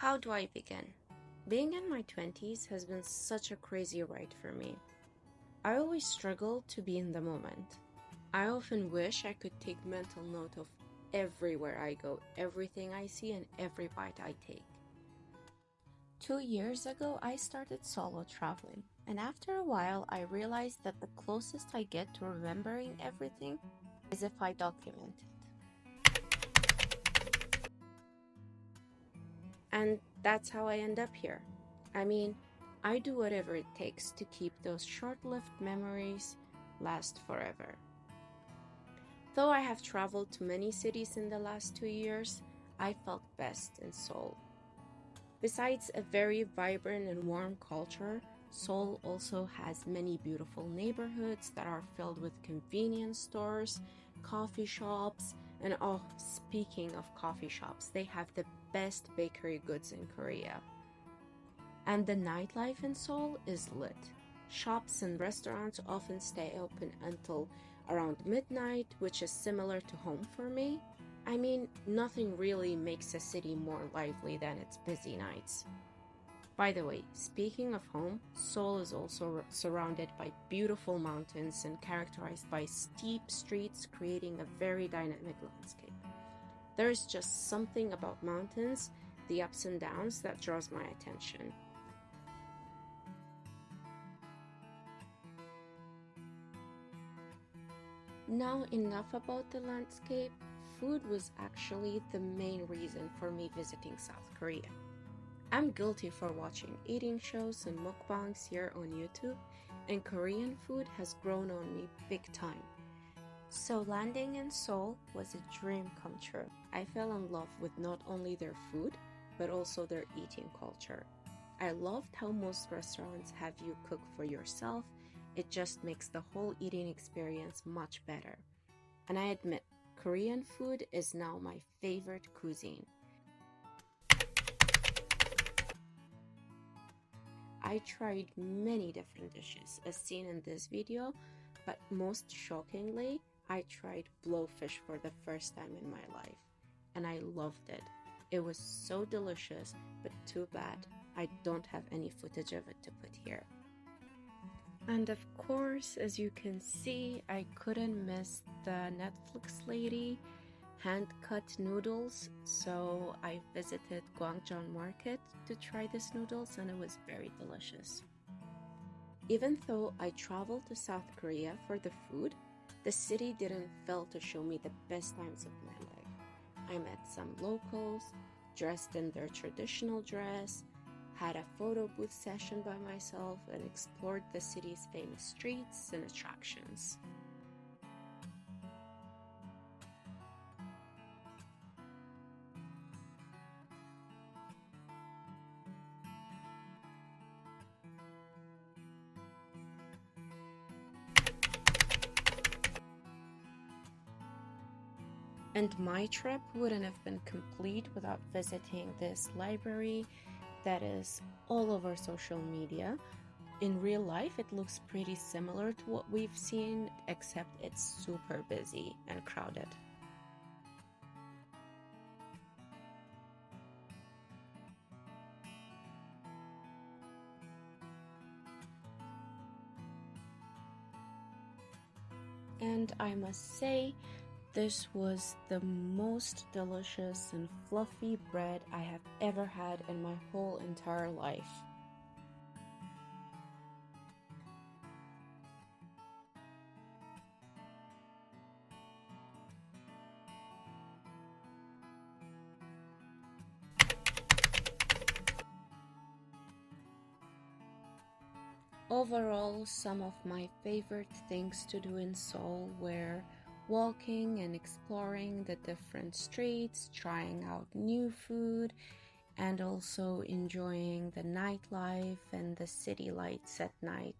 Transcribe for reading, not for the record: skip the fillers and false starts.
How do I begin? Being in my 20s has been such a crazy ride for me. I always struggle to be in the moment. I often wish I could take mental note of everywhere I go, everything I see, and every bite I take. 2 years ago, I started solo traveling, and after a while, I realized that the closest I get to remembering everything is if I document it. And that's how I end up here. I mean, I do whatever it takes to keep those short-lived memories last forever. Though I have traveled to many cities in the last 2 years, I felt best in Seoul. Besides a very vibrant and warm culture, Seoul also has many beautiful neighborhoods that are filled with convenience stores, coffee shops, and speaking of coffee shops, they have the best bakery goods in Korea. And the nightlife in Seoul is lit. Shops and restaurants often stay open until around midnight, which is similar to home for me. I mean, nothing really makes a city more lively than its busy nights. By the way, speaking of home, Seoul is also surrounded by beautiful mountains and characterized by steep streets, creating a very dynamic landscape. There is just something about mountains, the ups and downs, that draws my attention. Now, enough about the landscape. Food was actually the main reason for me visiting South Korea. I'm guilty for watching eating shows and mukbangs here on YouTube, and Korean food has grown on me big time. So landing in Seoul was a dream come true. I fell in love with not only their food, but also their eating culture. I loved how most restaurants have you cook for yourself. It just makes the whole eating experience much better. And I admit, Korean food is now my favorite cuisine. I tried many different dishes as seen in this video, but most shockingly, I tried blowfish for the first time in my life, and I loved it. It was so delicious, but too bad I don't have any footage of it to put here. And of course, as you can see, I couldn't miss the Netflix lady hand-cut noodles, so I visited Gwangjang Market to try these noodles, and it was very delicious. Even though I traveled to South Korea for the food, the city didn't fail to show me the best times of my life. I met some locals, dressed in their traditional dress, had a photo booth session by myself, and explored the city's famous streets and attractions. And my trip wouldn't have been complete without visiting this library that is all over social media. In real life, it looks pretty similar to what we've seen, except it's super busy and crowded. And I must say, this was the most delicious and fluffy bread I have ever had in my whole entire life. Overall, some of my favorite things to do in Seoul were walking and exploring the different streets, trying out new food, and also enjoying the nightlife and the city lights at night.